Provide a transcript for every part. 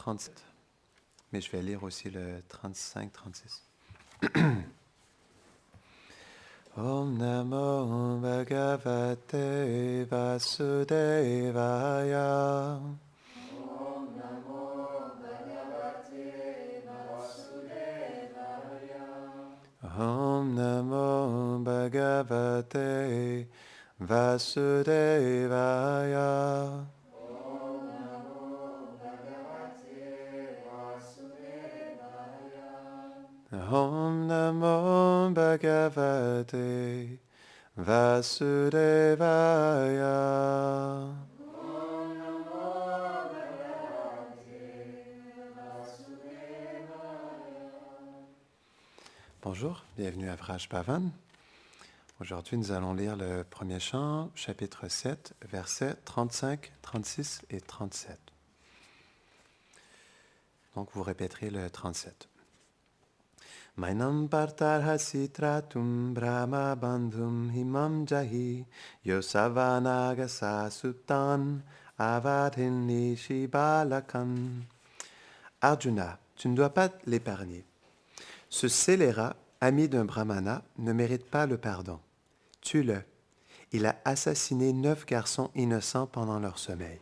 37. Mais je vais lire aussi le 35-36. Om Namo Bhagavate Vasudevaya. Om Namo Bhagavate Vasudevaya. Om Namo Bhagavate Vasudevaya. Om Namo Bhagavate Vasudevaya. Om Namo Bhagavate Vasudevaya. Om Namo Bhagavate Vasudevaya. Bonjour, bienvenue à Vraj Bhavan. Aujourd'hui, nous allons lire le premier chant, chapitre 7, versets 35, 36 et 37. Donc, vous répéterez le 37. Mainam partarhasi tratum brahma bandhum himam jahi yosavanagasa suptan avadhini shibalakam. Arjuna, tu ne dois pas l'épargner. Ce scélérat, ami d'un brahmana, ne mérite pas le pardon. Tue-le. Il a assassiné 9 garçons innocents pendant leur sommeil.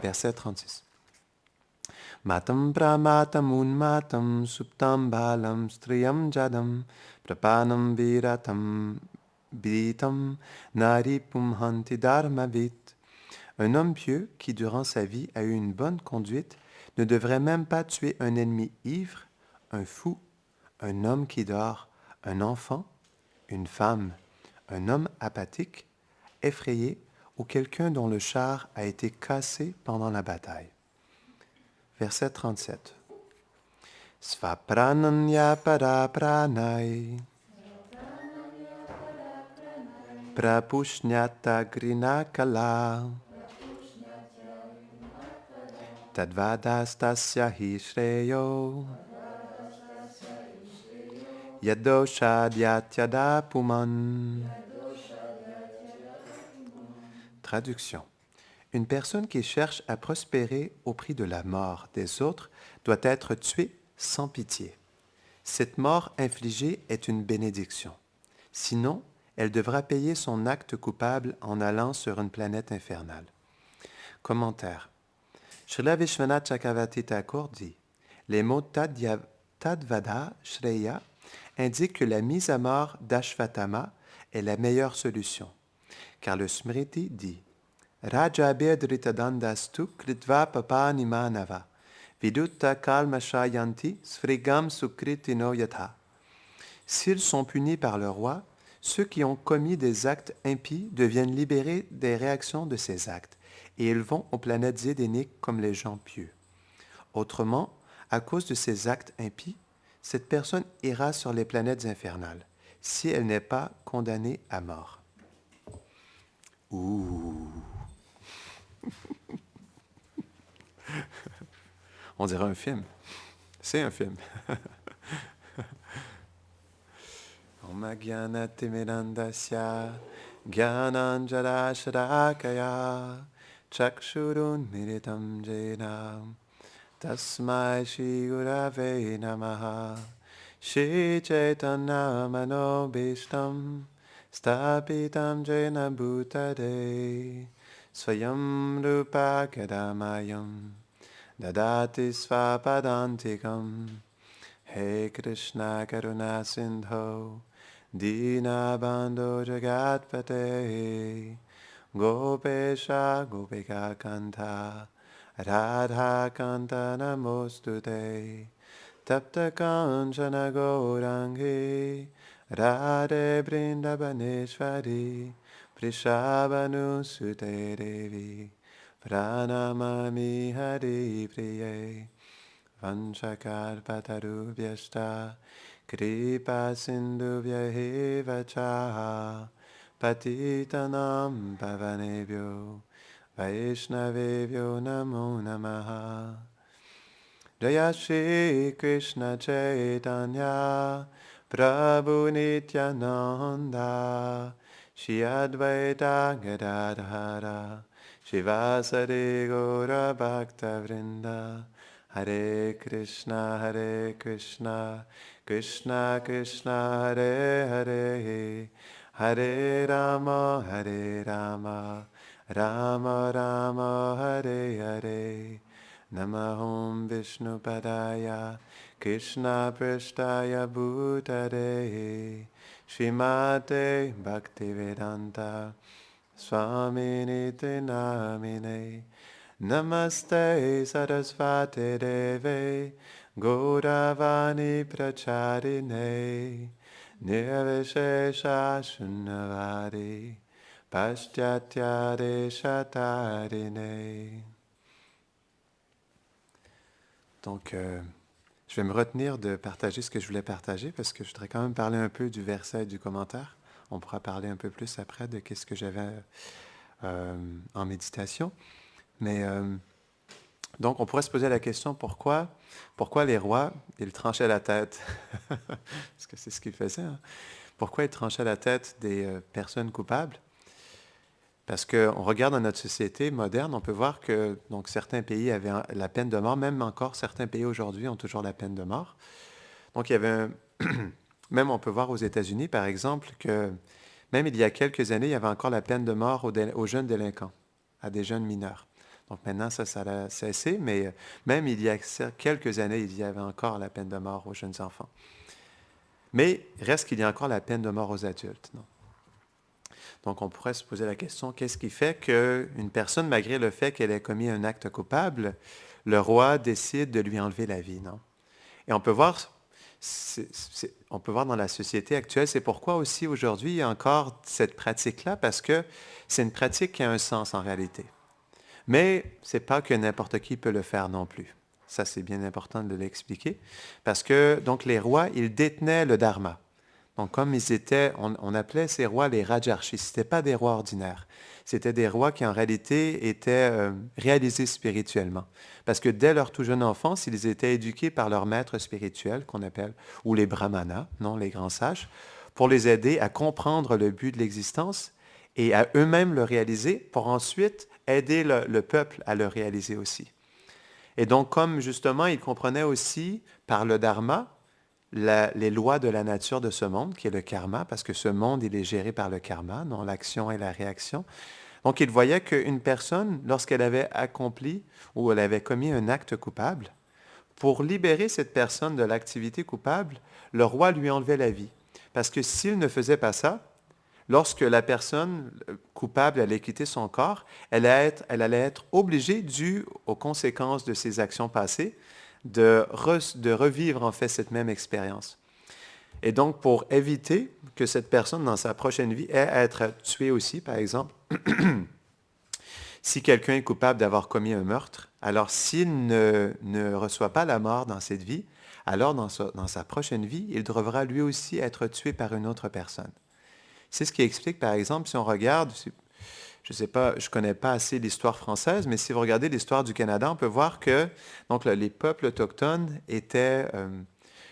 Verset 36. Matam pramatam unmatam suptam balam striyam jadam prapanam viratam vitam naripum hanti dharmavit. Un homme pieux qui, durant sa vie, a eu une bonne conduite, ne devrait même pas tuer un ennemi ivre, un fou, un homme qui dort, un enfant, une femme, un homme apathique, effrayé ou quelqu'un dont le char a été cassé pendant la bataille. Verset 37. Svaprananya parapranai prapushnyata grinakala tadvadastasya hi shreyo yadoshadyatyada puman. Traduction. Une personne qui cherche à prospérer au prix de la mort des autres doit être tuée sans pitié. Cette mort infligée est une bénédiction. Sinon, elle devra payer son acte coupable en allant sur une planète infernale. Commentaire. Srila Vishwanath Chakravarti Thakur dit « Les mots Tadvada Shreya indiquent que la mise à mort d'Ashvatthama est la meilleure solution, car le Smriti dit « Rajabhedritadandastu kritva papanimanava vidutta kalmashayanti svrigam sukritino yatha » S'ils sont punis par le roi, ceux qui ont commis des actes impies deviennent libérés des réactions de ces actes, et ils vont aux planètes édéniques comme les gens pieux. Autrement, à cause de ces actes impies, cette personne ira sur les planètes infernales, si elle n'est pas condamnée à mort. Ouh! On dirait un film. C'est un film. Om Gyanatimirandasya Gyananjara Sharakaya Chakshurun Miritam Jena Tasmai Shri Gurave Namaha Shri Chaitanya Manobishtam Stapitam Jena Bhutade Swayam Rupa Kadamayam Dadati Svapadantikam He Krishna Karuna Sindho Dinabandho Jagatpate Gopesha Gopika Kanta Radha Kanta Namostute Tapta Kanchana Gaurangi Radhe Brindabaneshwari Prishabhanu Sute Devi Pranamami Hari Priye Vanchakalpatarubhyashta Kripa Sindhubhya Cha Patitanam Pavanebhyo Vaishnavebhyo Namo Namaha. Jaya Shri Krishna Chaitanya Prabhu Nityananda Shri Advaita Gadadhara Shivasari Gaura Bhakta Vrinda. Hare Krishna, Krishna Krishna, Hare Hare, Hare Rama, Rama Rama, Hare Hare. Namaham Vishnu Padaya, Krishna Prasthaya Bhutare, Srimate Bhaktivedanta, Swaminiti Namine. Namaste Sarasvati Deve, Gauravani Pracharine, Nirvishesha Shunnavadi, Paschatya Deshatarine. Donc, je vais me retenir de partager ce que je voulais partager parce que je voudrais quand même parler un peu du verset et du commentaire. On pourra parler un peu plus après de ce que j'avais en méditation. Mais donc, on pourrait se poser la question, pourquoi les rois, ils tranchaient la tête? Parce que c'est ce qu'ils faisaient. Hein? Pourquoi ils tranchaient la tête des personnes coupables? Parce qu'on regarde dans notre société moderne, on peut voir que donc, certains pays avaient la peine de mort, même encore certains pays aujourd'hui ont toujours la peine de mort. Donc, il y avait même on peut voir aux États-Unis, par exemple, que même il y a quelques années, il y avait encore la peine de mort aux jeunes délinquants, à des jeunes mineurs. Donc maintenant, ça a cessé, mais même il y a quelques années, il y avait encore la peine de mort aux jeunes enfants. Mais reste qu'il y a encore la peine de mort aux adultes. Non? Donc on pourrait se poser la question, qu'est-ce qui fait qu'une personne, malgré le fait qu'elle ait commis un acte coupable, le roi décide de lui enlever la vie, non? Et on peut voir dans la société actuelle, c'est pourquoi aussi aujourd'hui il y a encore cette pratique-là, parce que c'est une pratique qui a un sens en réalité. Mais ce n'est pas que n'importe qui peut le faire non plus. Ça, c'est bien important de l'expliquer. Parce que, donc, les rois, ils détenaient le dharma. Donc, comme ils étaient, on appelait ces rois les rajarshis. Ce n'étaient pas des rois ordinaires. C'était des rois qui, en réalité, étaient réalisés spirituellement. Parce que dès leur tout jeune enfance, ils étaient éduqués par leur maître spirituel, qu'on appelle, ou les brahmanas, non, les grands sages, pour les aider à comprendre le but de l'existence et à eux-mêmes le réaliser, pour ensuite aider le peuple à le réaliser aussi. Et donc, comme justement, ils comprenaient aussi par le dharma les lois de la nature de ce monde, qui est le karma, parce que ce monde, il est géré par le karma, non l'action et la réaction. Donc, ils voyaient qu'une personne, lorsqu'elle avait accompli ou elle avait commis un acte coupable, pour libérer cette personne de l'activité coupable, le roi lui enlevait la vie. Parce que s'il ne faisait pas ça, lorsque la personne coupable allait quitter son corps, elle allait être obligée, due aux conséquences de ses actions passées, de revivre en fait cette même expérience. Et donc, pour éviter que cette personne, dans sa prochaine vie, ait à être tuée aussi, par exemple, si quelqu'un est coupable d'avoir commis un meurtre, alors s'il ne reçoit pas la mort dans cette vie, alors dans sa prochaine vie, il devra lui aussi être tué par une autre personne. C'est ce qui explique, par exemple, si on regarde, je ne sais pas, je ne connais pas assez l'histoire française, mais si vous regardez l'histoire du Canada, on peut voir que donc, les peuples autochtones étaient...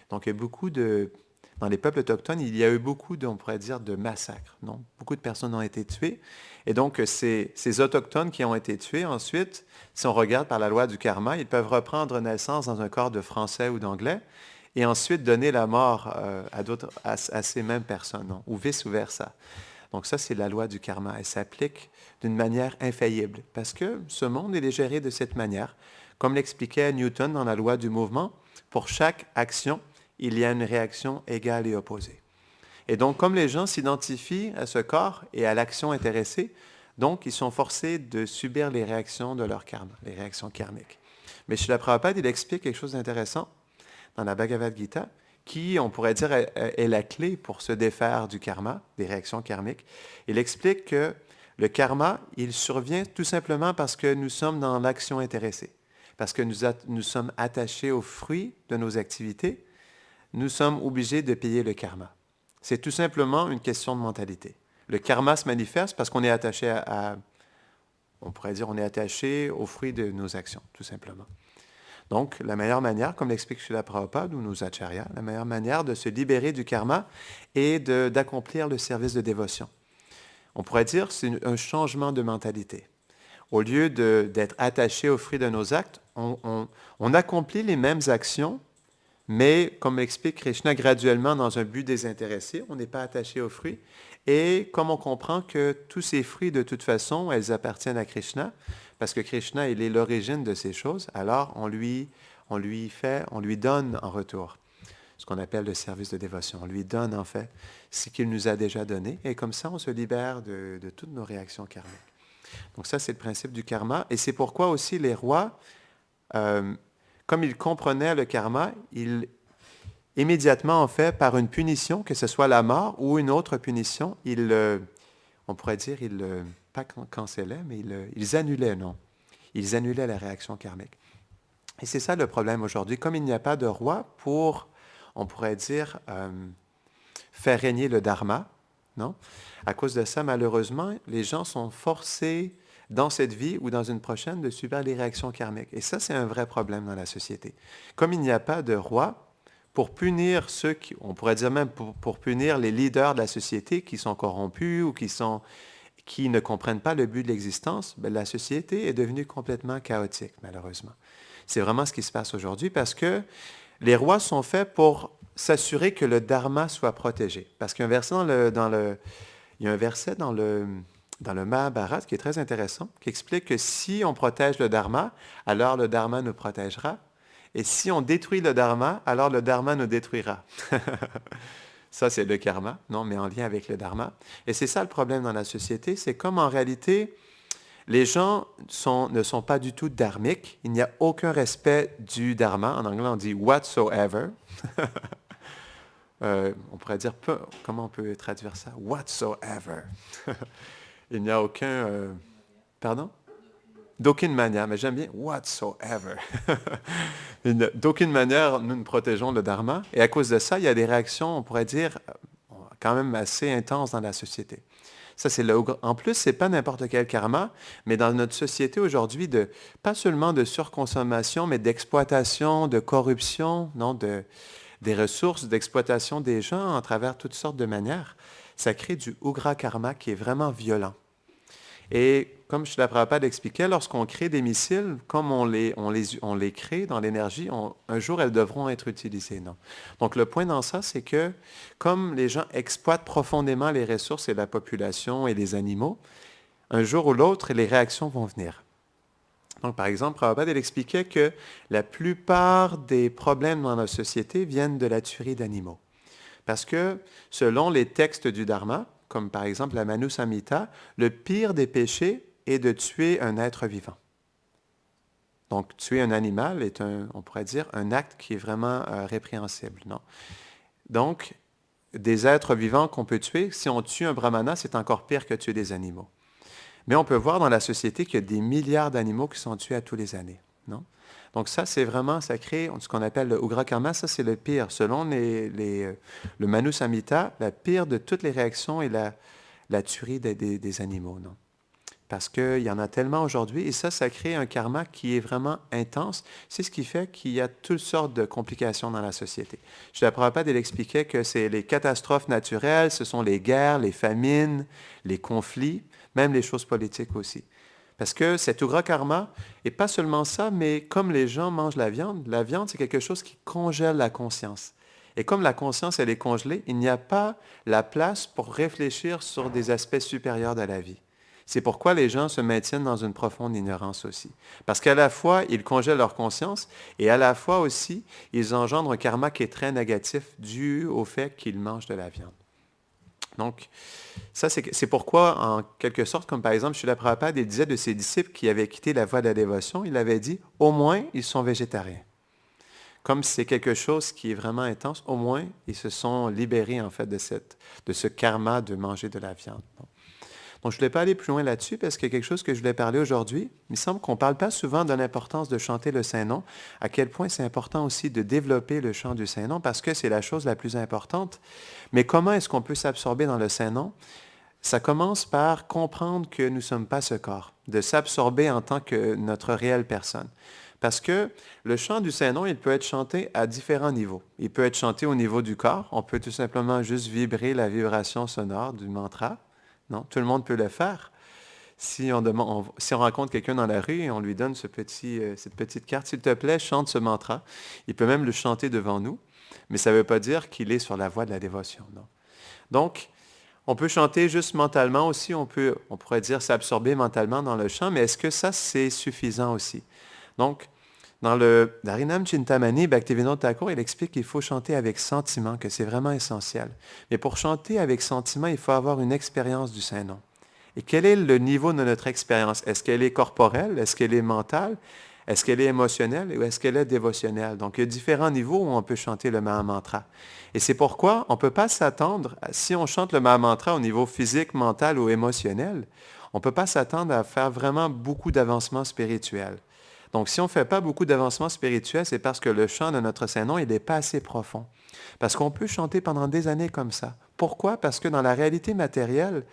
donc, il y a beaucoup de... Dans les peuples autochtones, il y a eu beaucoup, on pourrait dire, de massacres. Non? Beaucoup de personnes ont été tuées. Et donc, ces Autochtones qui ont été tués, ensuite, si on regarde par la loi du karma, ils peuvent reprendre naissance dans un corps de Français ou d'Anglais et ensuite donner la mort à ces mêmes personnes, non? Ou vice-versa. Donc ça, c'est la loi du karma. Elle s'applique d'une manière infaillible parce que ce monde, il est géré de cette manière. Comme l'expliquait Newton dans la loi du mouvement, pour chaque action, il y a une réaction égale et opposée. Et donc, comme les gens s'identifient à ce corps et à l'action intéressée, donc ils sont forcés de subir les réactions de leur karma, les réactions karmiques. Mais Srila Prabhupada, il explique quelque chose d'intéressant dans la Bhagavad Gita, qui, on pourrait dire, est la clé pour se défaire du karma, des réactions karmiques. Il explique que le karma, il survient tout simplement parce que nous sommes dans l'action intéressée, parce que nous sommes attachés aux fruits de nos activités, nous sommes obligés de payer le karma. C'est tout simplement une question de mentalité. Le karma se manifeste parce qu'on est attaché on pourrait dire, on est attaché aux fruits de nos actions, tout simplement. Donc, la meilleure manière, comme l'explique Srila Prabhupada ou nos acharyas, la meilleure manière de se libérer du karma est d'accomplir le service de dévotion. On pourrait dire que c'est un changement de mentalité. au lieu d'être attaché aux fruits de nos actes, on accomplit les mêmes actions, mais comme explique Krishna, graduellement dans un but désintéressé, on n'est pas attaché aux fruits. Et comme on comprend que tous ces fruits, de toute façon, elles appartiennent à Krishna, parce que Krishna, il est l'origine de ces choses, alors on lui donne en retour ce qu'on appelle le service de dévotion. On lui donne en fait ce qu'il nous a déjà donné, et comme ça, on se libère de toutes nos réactions karmiques. Donc ça, c'est le principe du karma, et c'est pourquoi aussi les rois, comme ils comprenaient le karma, ils immédiatement, en fait, par une punition, que ce soit la mort ou une autre punition, on pourrait dire, pas cancellaient, mais ils annulaient, non. Ils annulaient la réaction karmique. Et c'est ça le problème aujourd'hui. Comme il n'y a pas de roi pour, on pourrait dire, faire régner le dharma, non? À cause de ça, malheureusement, les gens sont forcés dans cette vie ou dans une prochaine de subir les réactions karmiques. Et ça, c'est un vrai problème dans la société. Comme il n'y a pas de roi pour punir ceux qui, on pourrait dire même pour punir les leaders de la société qui sont corrompus ou qui ne comprennent pas le but de l'existence, ben, la société est devenue complètement chaotique, malheureusement. C'est vraiment ce qui se passe aujourd'hui parce que les rois sont faits pour s'assurer que le dharma soit protégé. Parce qu'il y a un verset il y a un verset dans le Mahabharata qui est très intéressant, qui explique que si on protège le dharma, alors le dharma nous protégera. Et si on détruit le dharma, alors le dharma nous détruira. Ça, c'est le karma, non, mais en lien avec le dharma. Et c'est ça le problème dans la société, c'est comme en réalité, les gens ne sont pas du tout dharmiques. Il n'y a aucun respect du dharma. En anglais, on dit whatsoever. On pourrait dire, comment on peut traduire ça? Whatsoever. Il n'y a aucun... pardon? D'aucune manière, mais j'aime bien whatsoever. D'aucune manière, nous ne protégeons le dharma. Et à cause de ça, il y a des réactions, on pourrait dire, quand même assez intenses dans la société. Ça, en plus, ce n'est pas n'importe quel karma, mais dans notre société aujourd'hui, pas seulement de surconsommation, mais d'exploitation, de corruption, non, des ressources, d'exploitation des gens à travers toutes sortes de manières. Ça crée du ugra karma qui est vraiment violent. Et comme Srila Prabhupada expliquait, lorsqu'on crée des missiles, comme on les crée dans l'énergie, un jour elles devront être utilisées. Non? Donc le point dans ça, c'est que comme les gens exploitent profondément les ressources et la population et les animaux, un jour ou l'autre, les réactions vont venir. Donc par exemple, Prabhupada il expliquait que la plupart des problèmes dans la société viennent de la tuerie d'animaux. Parce que selon les textes du Dharma, comme par exemple la Manu Samhita, le pire des péchés est de tuer un être vivant. Donc, tuer un animal est on pourrait dire, un acte qui est vraiment répréhensible. Non? Donc, des êtres vivants qu'on peut tuer, si on tue un brahmana, c'est encore pire que tuer des animaux. Mais on peut voir dans la société qu'il y a des milliards d'animaux qui sont tués à tous les années. Non? Donc ça, c'est vraiment, ça crée ce qu'on appelle le Ugra Karma, ça c'est le pire. Selon le Manu Samhita, la pire de toutes les réactions est la tuerie des animaux. Non? Parce qu'il y en a tellement aujourd'hui, et ça crée un karma qui est vraiment intense. C'est ce qui fait qu'il y a toutes sortes de complications dans la société. Srila Prabhupada, il expliquait que c'est les catastrophes naturelles, ce sont les guerres, les famines, les conflits, même les choses politiques aussi. Parce que cet ugra karma, et pas seulement ça, mais comme les gens mangent la viande, c'est quelque chose qui congèle la conscience. Et comme la conscience, elle est congelée, il n'y a pas la place pour réfléchir sur des aspects supérieurs de la vie. C'est pourquoi les gens se maintiennent dans une profonde ignorance aussi. Parce qu'à la fois, ils congèlent leur conscience et à la fois aussi, ils engendrent un karma qui est très négatif dû au fait qu'ils mangent de la viande. Donc, ça, c'est pourquoi, en quelque sorte, comme par exemple, Srila Prabhupada, il disait de ses disciples qui avaient quitté la voie de la dévotion, il avait dit, au moins, ils sont végétariens. Comme c'est quelque chose qui est vraiment intense, au moins, ils se sont libérés, en fait, de ce karma de manger de la viande. Donc, je ne voulais pas aller plus loin là-dessus parce qu'il y a quelque chose que je voulais parler aujourd'hui. Il me semble qu'on ne parle pas souvent de l'importance de chanter le Saint-Nom, à quel point c'est important aussi de développer le chant du Saint-Nom parce que c'est la chose la plus importante. Mais comment est-ce qu'on peut s'absorber dans le Saint-Nom? Ça commence par comprendre que nous ne sommes pas ce corps, de s'absorber en tant que notre réelle personne. Parce que le chant du Saint-Nom, il peut être chanté à différents niveaux. Il peut être chanté au niveau du corps. On peut tout simplement juste vibrer la vibration sonore du mantra. Non, tout le monde peut le faire. Si on rencontre quelqu'un dans la rue et on lui donne cette petite carte, s'il te plaît, chante ce mantra. Il peut même le chanter devant nous, mais ça ne veut pas dire qu'il est sur la voie de la dévotion, non. Donc, on peut chanter juste mentalement aussi, on pourrait dire s'absorber mentalement dans le chant, mais est-ce que ça, c'est suffisant aussi? Donc, dans le Dharinam Chintamani, Bhaktivinoda Thakur, il explique qu'il faut chanter avec sentiment, que c'est vraiment essentiel. Mais pour chanter avec sentiment, il faut avoir une expérience du Saint-Nom. Et quel est le niveau de notre expérience? Est-ce qu'elle est corporelle? Est-ce qu'elle est mentale? Est-ce qu'elle est émotionnelle ou est-ce qu'elle est dévotionnelle? Donc, il y a différents niveaux où on peut chanter le Mahamantra. Et c'est pourquoi on ne peut pas s'attendre, si on chante le Mahamantra au niveau physique, mental ou émotionnel, on ne peut pas s'attendre à faire vraiment beaucoup d'avancement spirituel. Donc, si on ne fait pas beaucoup d'avancement spirituel, c'est parce que le chant de notre Saint-Nom, il n'est pas assez profond. Parce qu'on peut chanter pendant des années comme ça. Pourquoi? Parce que dans la réalité matérielle,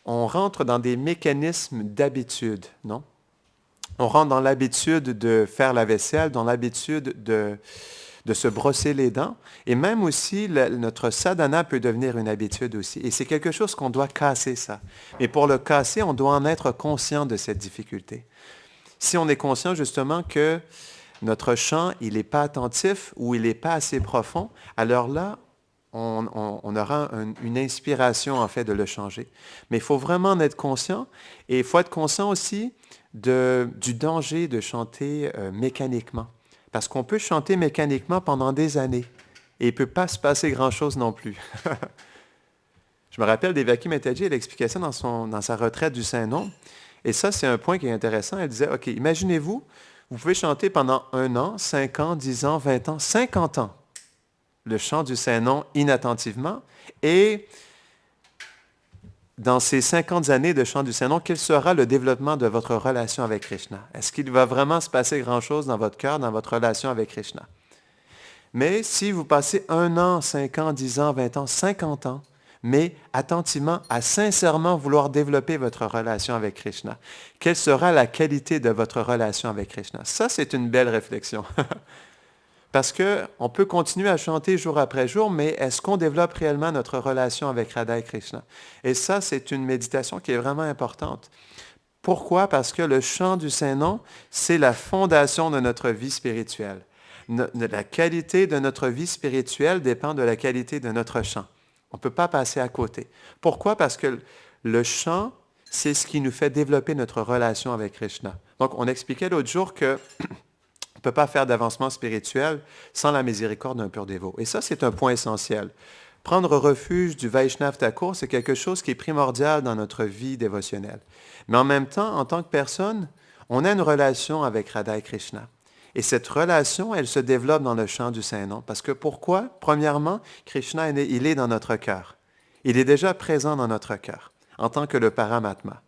on rentre dans des mécanismes d'habitude, non? On rentre dans l'habitude de faire la vaisselle, dans l'habitude de se brosser les dents. Et même aussi, notre sadhana peut devenir une habitude aussi. Et c'est quelque chose qu'on doit casser, ça. Mais pour le casser, on doit en être conscient de cette difficulté. Si on est conscient justement que notre chant, il n'est pas attentif ou il n'est pas assez profond, alors là, on aura une inspiration en fait de le changer. Mais il faut vraiment en être conscient et il faut être conscient aussi du danger de chanter mécaniquement. Parce qu'on peut chanter mécaniquement pendant des années et il ne peut pas se passer grand-chose non plus. Je me rappelle Devaki Mataji, elle expliquait ça dans sa retraite du Saint-Nom. Et ça, c'est un point qui est intéressant. Elle disait, OK, imaginez-vous, vous pouvez chanter pendant 1 an, 5 ans, 10 ans, 20 ans, 50 ans le chant du Saint-Nom inattentivement. Et dans ces 50 années de chant du Saint-Nom, quel sera le développement de votre relation avec Krishna? Est-ce qu'il va vraiment se passer grand-chose dans votre cœur, dans votre relation avec Krishna? Mais si vous passez 1 an, 5 ans, 10 ans, 20 ans, 50 ans, mais attentivement, à sincèrement vouloir développer votre relation avec Krishna, quelle sera la qualité de votre relation avec Krishna? Ça, c'est une belle réflexion. Parce qu'on peut continuer à chanter jour après jour, mais est-ce qu'on développe réellement notre relation avec Radha et Krishna? Et ça, c'est une méditation qui est vraiment importante. Pourquoi? Parce que le chant du Saint-Nom, c'est la fondation de notre vie spirituelle. La qualité de notre vie spirituelle dépend de la qualité de notre chant. On ne peut pas passer à côté. Pourquoi? Parce que le chant, c'est ce qui nous fait développer notre relation avec Krishna. Donc, on expliquait l'autre jour que on ne peut pas faire d'avancement spirituel sans la miséricorde d'un pur dévot. Et ça, c'est un point essentiel. Prendre refuge du Vaishnav Thakur, c'est quelque chose qui est primordial dans notre vie dévotionnelle. Mais en même temps, en tant que personne, on a une relation avec Radha et Krishna. Et cette relation, elle se développe dans le chant du Saint-Nom. Parce que pourquoi? Premièrement, Krishna, il est dans notre cœur. Il est déjà présent dans notre cœur, en tant que le Paramatma.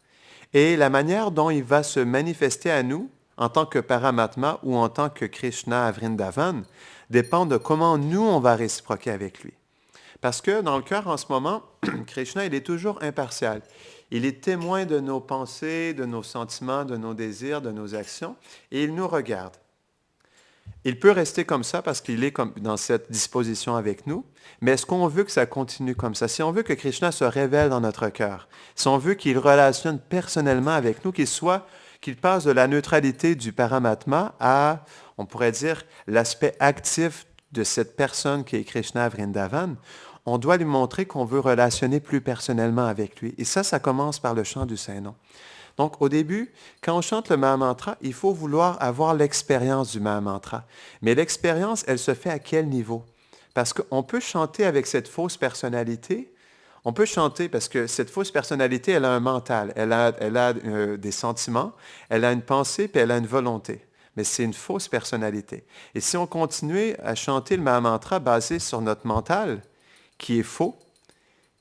Et la manière dont il va se manifester à nous, en tant que Paramatma ou en tant que Krishna à Vrindavan, dépend de comment nous, on va réciproquer avec lui. Parce que dans le cœur, en ce moment, Krishna, il est toujours impartial. Il est témoin de nos pensées, de nos sentiments, de nos désirs, de nos actions, et il nous regarde. Il peut rester comme ça parce qu'il est dans cette disposition avec nous, mais est-ce qu'on veut que ça continue comme ça? Si on veut que Krishna se révèle dans notre cœur, si on veut qu'il relationne personnellement avec nous, qu'il passe de la neutralité du Paramatma à, on pourrait dire, l'aspect actif de cette personne qui est Krishna à Vrindavan, on doit lui montrer qu'on veut relationner plus personnellement avec lui. Et ça commence par le chant du Saint-Nom. Donc, au début, quand on chante le Mahamantra, il faut vouloir avoir l'expérience du Mahamantra. Mais l'expérience, elle se fait à quel niveau? Parce qu'on peut chanter avec cette fausse personnalité. On peut chanter parce que cette fausse personnalité, elle a un mental, elle a des sentiments, elle a une pensée, puis elle a une volonté. Mais c'est une fausse personnalité. Et si on continuait à chanter le Mahamantra basé sur notre mental, qui est faux,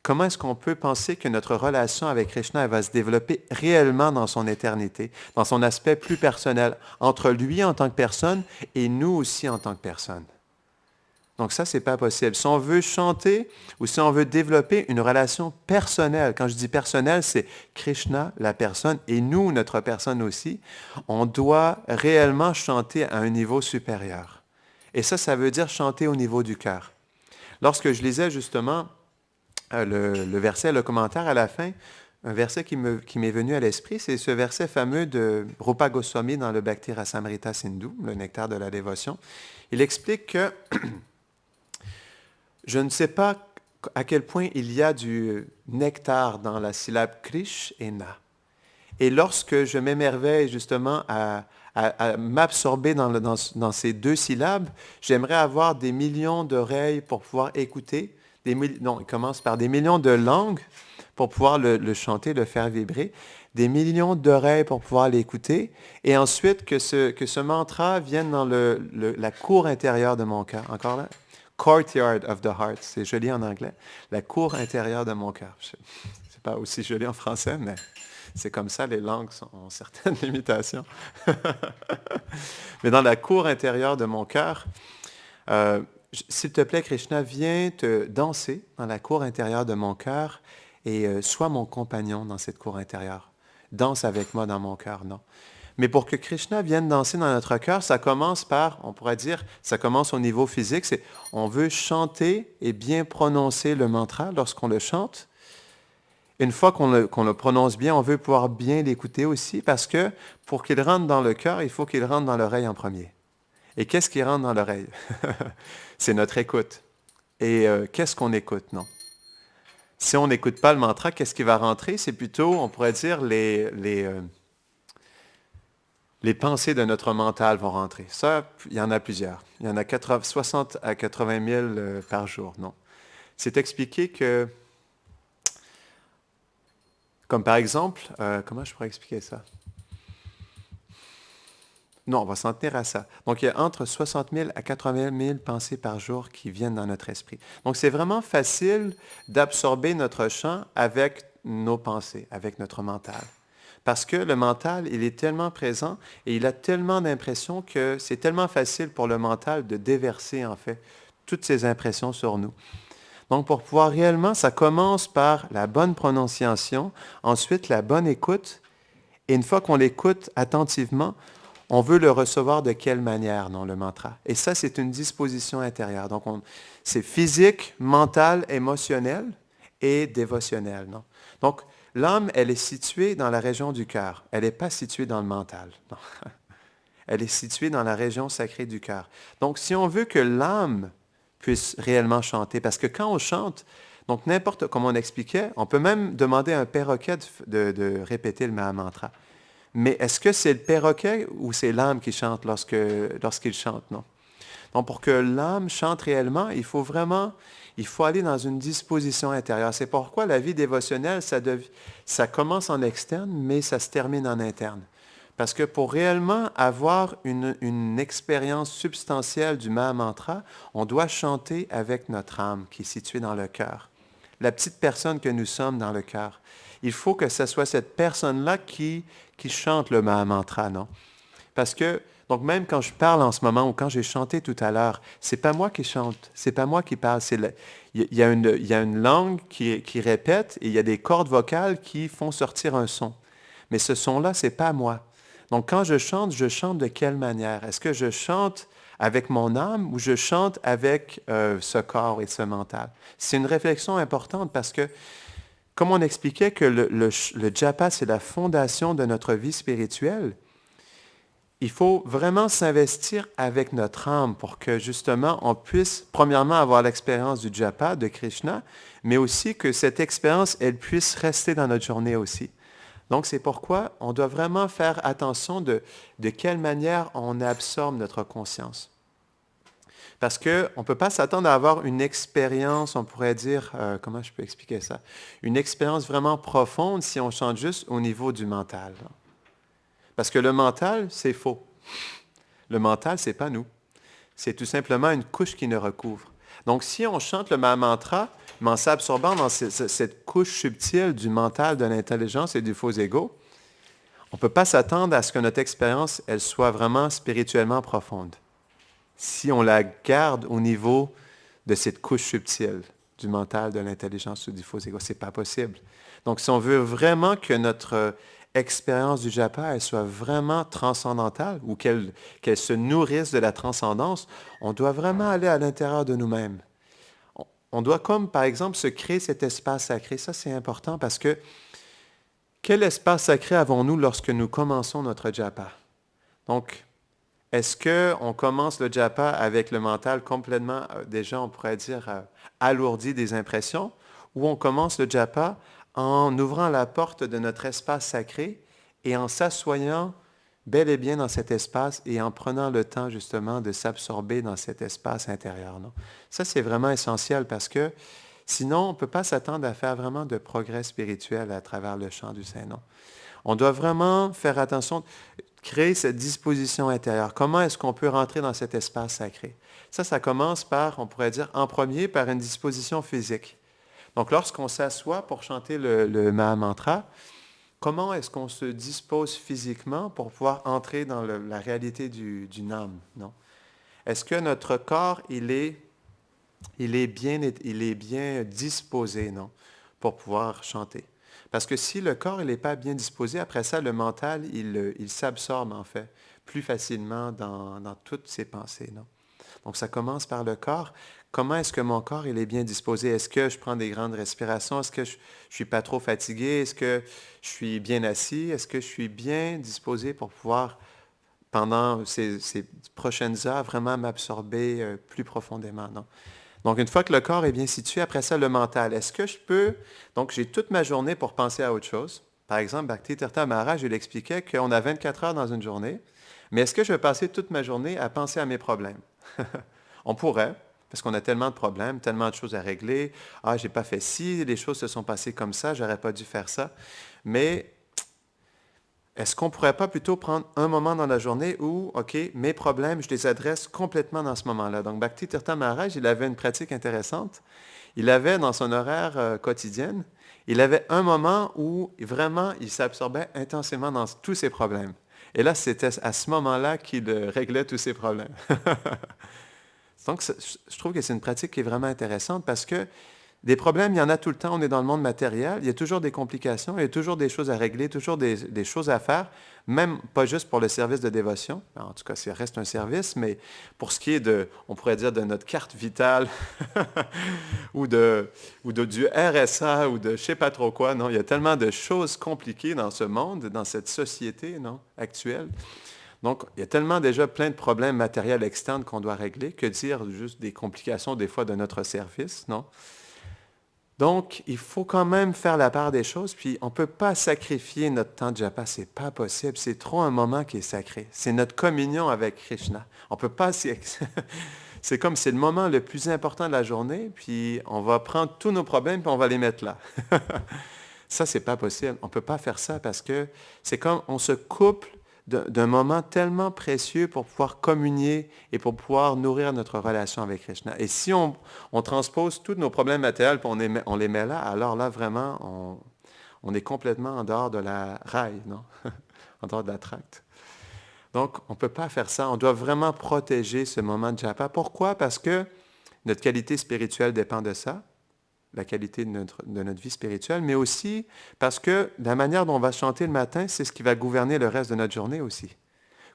comment est-ce qu'on peut penser que notre relation avec Krishna elle va se développer réellement dans son éternité, dans son aspect plus personnel, entre lui en tant que personne et nous aussi en tant que personne? Donc ça, ce n'est pas possible. Si on veut chanter ou si on veut développer une relation personnelle, quand je dis personnelle, c'est Krishna, la personne, et nous, notre personne aussi, on doit réellement chanter à un niveau supérieur. Et ça veut dire chanter au niveau du cœur. Lorsque je lisais justement le verset, le commentaire à la fin, un verset qui m'est venu à l'esprit, c'est ce verset fameux de Rupa Goswami dans le Bhakti Rasamrita Sindhu, le nectar de la dévotion. Il explique que je ne sais pas à quel point il y a du nectar dans la syllabe Krish et Na. Et lorsque je m'émerveille justement à m'absorber dans ces deux syllabes, j'aimerais avoir des millions d'oreilles pour pouvoir écouter. Non, il commence par des millions de langues pour pouvoir le chanter, le faire vibrer, des millions d'oreilles pour pouvoir l'écouter, et ensuite que ce mantra vienne dans la cour intérieure de mon cœur. Encore là? Courtyard of the heart, c'est joli en anglais. La cour intérieure de mon cœur. C'est pas aussi joli en français, mais c'est comme ça, les langues ont certaines limitations. Mais dans la cour intérieure de mon cœur, s'il te plaît, Krishna, viens te danser dans la cour intérieure de mon cœur et sois mon compagnon dans cette cour intérieure. Danse avec moi dans mon cœur, non. Mais pour que Krishna vienne danser dans notre cœur, ça commence par, on pourrait dire, ça commence au niveau physique, c'est on veut chanter et bien prononcer le mantra lorsqu'on le chante. Une fois qu'on le prononce bien, on veut pouvoir bien l'écouter aussi, parce que pour qu'il rentre dans le cœur, il faut qu'il rentre dans l'oreille en premier. Et qu'est-ce qui rentre dans l'oreille? C'est notre écoute. Et qu'est-ce qu'on écoute, non? Si on n'écoute pas le mantra, qu'est-ce qui va rentrer? C'est plutôt, on pourrait dire, les pensées de notre mental vont rentrer. Ça, il y en a plusieurs. Il y en a 60 à 80 000 par jour, non? C'est expliqué que, comme par exemple, comment je pourrais expliquer ça? Non, on va s'en tenir à ça. Donc, il y a entre 60 000 à 80 000 pensées par jour qui viennent dans notre esprit. Donc, c'est vraiment facile d'absorber notre chant avec nos pensées, avec notre mental. Parce que le mental, il est tellement présent et il a tellement d'impressions que c'est tellement facile pour le mental de déverser, en fait, toutes ces impressions sur nous. Donc, pour pouvoir réellement, ça commence par la bonne prononciation, ensuite la bonne écoute, et une fois qu'on l'écoute attentivement, on veut le recevoir de quelle manière, non, le mantra? Et ça, c'est une disposition intérieure. Donc, c'est physique, mental, émotionnel et dévotionnel, non? Donc, l'âme, elle est située dans la région du cœur. Elle n'est pas située dans le mental. Non. Elle est située dans la région sacrée du cœur. Donc, si on veut que l'âme puisse réellement chanter, parce que quand on chante, donc n'importe, comme on expliquait, on peut même demander à un perroquet de répéter le Mahamantra. Mais est-ce que c'est le perroquet ou c'est l'âme qui chante lorsqu'il chante? Non. Donc, pour que l'âme chante réellement, il faut aller dans une disposition intérieure. C'est pourquoi la vie dévotionnelle, ça commence en externe, mais ça se termine en interne. Parce que pour réellement avoir une expérience substantielle du Mahamantra, on doit chanter avec notre âme qui est située dans le cœur. La petite personne que nous sommes dans le cœur. Il faut que ce soit cette personne-là qui chante le Mahamantra, non? Parce que, donc même quand je parle en ce moment ou quand j'ai chanté tout à l'heure, c'est pas moi qui chante, c'est pas moi qui parle. Il y a une langue qui répète et il y a des cordes vocales qui font sortir un son. Mais ce son-là, c'est pas moi. Donc quand je chante de quelle manière? Est-ce que je chante avec mon âme ou je chante avec ce corps et ce mental? C'est une réflexion importante parce que, comme on expliquait que le japa, c'est la fondation de notre vie spirituelle, il faut vraiment s'investir avec notre âme pour que justement on puisse premièrement avoir l'expérience du japa, de Krishna, mais aussi que cette expérience, elle puisse rester dans notre journée aussi. Donc c'est pourquoi on doit vraiment faire attention de quelle manière on absorbe notre conscience. Parce qu'on ne peut pas s'attendre à avoir une expérience, on pourrait dire, comment je peux expliquer ça? Une expérience vraiment profonde si on chante juste au niveau du mental. Parce que le mental, c'est faux. Le mental, ce n'est pas nous. C'est tout simplement une couche qui nous recouvre. Donc si on chante le Mahamantra, mais en s'absorbant dans cette couche subtile du mental, de l'intelligence et du faux ego, on ne peut pas s'attendre à ce que notre expérience, elle soit vraiment spirituellement profonde. Si on la garde au niveau de cette couche subtile du mental, de l'intelligence ou du faux ego, ce n'est pas possible. Donc, si on veut vraiment que notre expérience du japa, elle soit vraiment transcendantale ou qu'elle se nourrisse de la transcendance, on doit vraiment aller à l'intérieur de nous-mêmes. On doit comme, par exemple, se créer cet espace sacré. Ça, c'est important parce que Quel espace sacré avons-nous lorsque nous commençons notre japa? Donc, est-ce qu'on commence le japa avec le mental complètement, déjà on pourrait dire, alourdi des impressions, ou on commence le japa en ouvrant la porte de notre espace sacré et en s'assoyant bel et bien dans cet espace et en prenant le temps justement de s'absorber dans cet espace intérieur, non? Ça, c'est vraiment essentiel parce que sinon, on ne peut pas s'attendre à faire vraiment de progrès spirituel à travers le chant du Saint-Nom. On doit vraiment faire attention, créer cette disposition intérieure. Comment est-ce qu'on peut rentrer dans cet espace sacré? Ça commence par, on pourrait dire, en premier, par une disposition physique. Donc, lorsqu'on s'assoit pour chanter le Mahamantra, comment est-ce qu'on se dispose physiquement pour pouvoir entrer dans la réalité du Nam, non? Est-ce que notre corps, il est bien disposé, non, pour pouvoir chanter? Parce que si le corps n'est pas bien disposé, après ça, le mental, il s'absorbe en fait plus facilement dans toutes ses pensées, non? Donc, ça commence par le corps. Comment est-ce que mon corps il est bien disposé? Est-ce que je prends des grandes respirations? Est-ce que je ne suis pas trop fatigué? Est-ce que je suis bien assis? Est-ce que je suis bien disposé pour pouvoir, pendant ces prochaines heures, vraiment m'absorber plus profondément? Non? Donc, une fois que le corps est bien situé, après ça, le mental. Est-ce que je peux... Donc, j'ai toute ma journée pour penser à autre chose. Par exemple, Bhakti Tirtha Maharaj, il expliquait qu'on a 24 heures dans une journée, mais est-ce que je vais passer toute ma journée à penser à mes problèmes? On pourrait, parce qu'on a tellement de problèmes, tellement de choses à régler. Ah, j'ai pas fait ci, les choses se sont passées comme ça, j'aurais pas dû faire ça. Mais est-ce qu'on ne pourrait pas plutôt prendre un moment dans la journée où, OK, mes problèmes, je les adresse complètement dans ce moment-là? Donc, Bhakti Tirtha Maharaj, il avait une pratique intéressante. Il avait dans son horaire quotidienne, il avait un moment où vraiment il s'absorbait intensément dans tous ses problèmes. Et là, c'était à ce moment-là qu'il réglait tous ses problèmes. Donc, je trouve que c'est une pratique qui est vraiment intéressante parce que des problèmes, il y en a tout le temps. On est dans le monde matériel. Il y a toujours des complications, il y a toujours des choses à régler, toujours des choses à faire, même pas juste pour le service de dévotion. En tout cas, ça reste un service, mais pour ce qui est de, on pourrait dire, de notre carte vitale du RSA ou de je ne sais pas trop quoi. Non, il y a tellement de choses compliquées dans ce monde, dans cette société, non, actuelle. Donc, il y a tellement déjà plein de problèmes matériels externes qu'on doit régler, que dire juste des complications des fois de notre service, non? Donc, il faut quand même faire la part des choses, puis on ne peut pas sacrifier notre temps de japa, c'est pas possible, c'est trop un moment qui est sacré. C'est notre communion avec Krishna. On peut pas c'est comme c'est le moment le plus important de la journée, puis on va prendre tous nos problèmes puis on va les mettre là. Ça, c'est pas possible. On ne peut pas faire ça parce que c'est comme on se couple d'un moment tellement précieux pour pouvoir communier et pour pouvoir nourrir notre relation avec Krishna. Et si on transpose tous nos problèmes matériels et on les met là, alors là, vraiment, on est complètement en dehors de la raille, non? En dehors de la tracte. Donc, on ne peut pas faire ça. On doit vraiment protéger ce moment de japa. Pourquoi? Parce que notre qualité spirituelle dépend de ça, la qualité de notre vie spirituelle, mais aussi parce que la manière dont on va chanter le matin, c'est ce qui va gouverner le reste de notre journée aussi.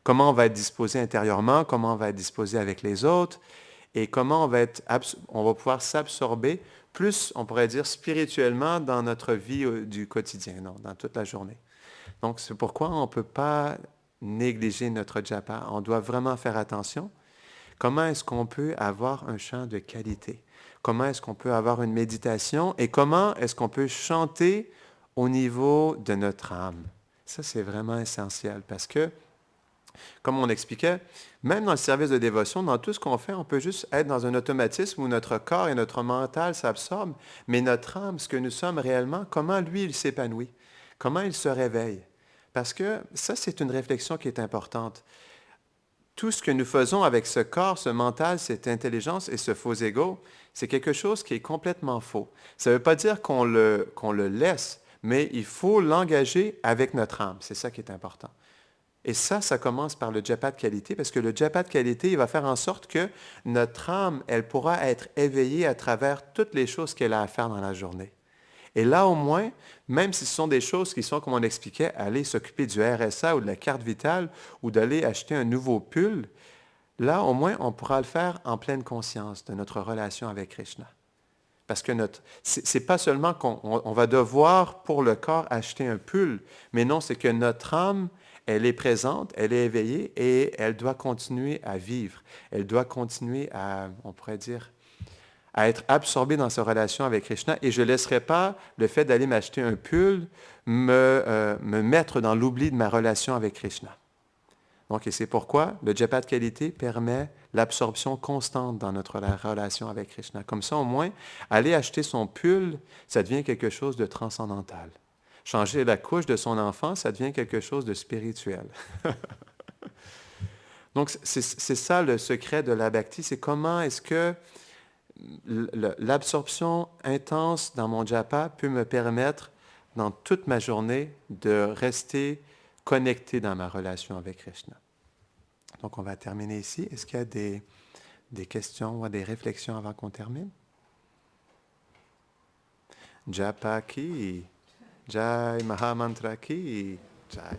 Comment on va être disposé intérieurement, comment on va être disposé avec les autres, et comment on va pouvoir s'absorber plus, on pourrait dire, spirituellement dans notre vie du quotidien, non, dans toute la journée. Donc, c'est pourquoi on ne peut pas négliger notre japa. On doit vraiment faire attention. Comment est-ce qu'on peut avoir un chant de qualité? Comment est-ce qu'on peut avoir une méditation? Et comment est-ce qu'on peut chanter au niveau de notre âme? Ça, c'est vraiment essentiel parce que, comme on expliquait, même dans le service de dévotion, dans tout ce qu'on fait, on peut juste être dans un automatisme où notre corps et notre mental s'absorbent, mais notre âme, ce que nous sommes réellement, comment lui, il s'épanouit? Comment il se réveille? Parce que ça, c'est une réflexion qui est importante. Tout ce que nous faisons avec ce corps, ce mental, cette intelligence et ce faux ego, c'est quelque chose qui est complètement faux. Ça ne veut pas dire qu'on le laisse, mais il faut l'engager avec notre âme. C'est ça qui est important. Et ça commence par le japa de qualité, parce que le japa de qualité, il va faire en sorte que notre âme, elle pourra être éveillée à travers toutes les choses qu'elle a à faire dans la journée. Et là, au moins, même si ce sont des choses qui sont, comme on l'expliquait, aller s'occuper du RSA ou de la carte vitale ou d'aller acheter un nouveau pull, là, au moins, on pourra le faire en pleine conscience de notre relation avec Krishna. Parce que c'est pas seulement qu'on va devoir pour le corps acheter un pull, mais non, c'est que notre âme, elle est présente, elle est éveillée et elle doit continuer à vivre. Elle doit continuer à, on pourrait dire, à être absorbée dans sa relation avec Krishna. Et je ne laisserai pas le fait d'aller m'acheter un pull me mettre dans l'oubli de ma relation avec Krishna. Donc, et c'est pourquoi le japa de qualité permet l'absorption constante dans notre relation avec Krishna. Comme ça, au moins, aller acheter son pull, ça devient quelque chose de transcendantal. Changer la couche de son enfant, ça devient quelque chose de spirituel. Donc, c'est ça le secret de la bhakti, c'est comment est-ce que l'absorption intense dans mon japa peut me permettre, dans toute ma journée, de rester connecté dans ma relation avec Krishna. Donc, on va terminer ici. Est-ce qu'il y a des questions ou des réflexions avant qu'on termine? Japa ki, Jai Mahamantra ki, Jai.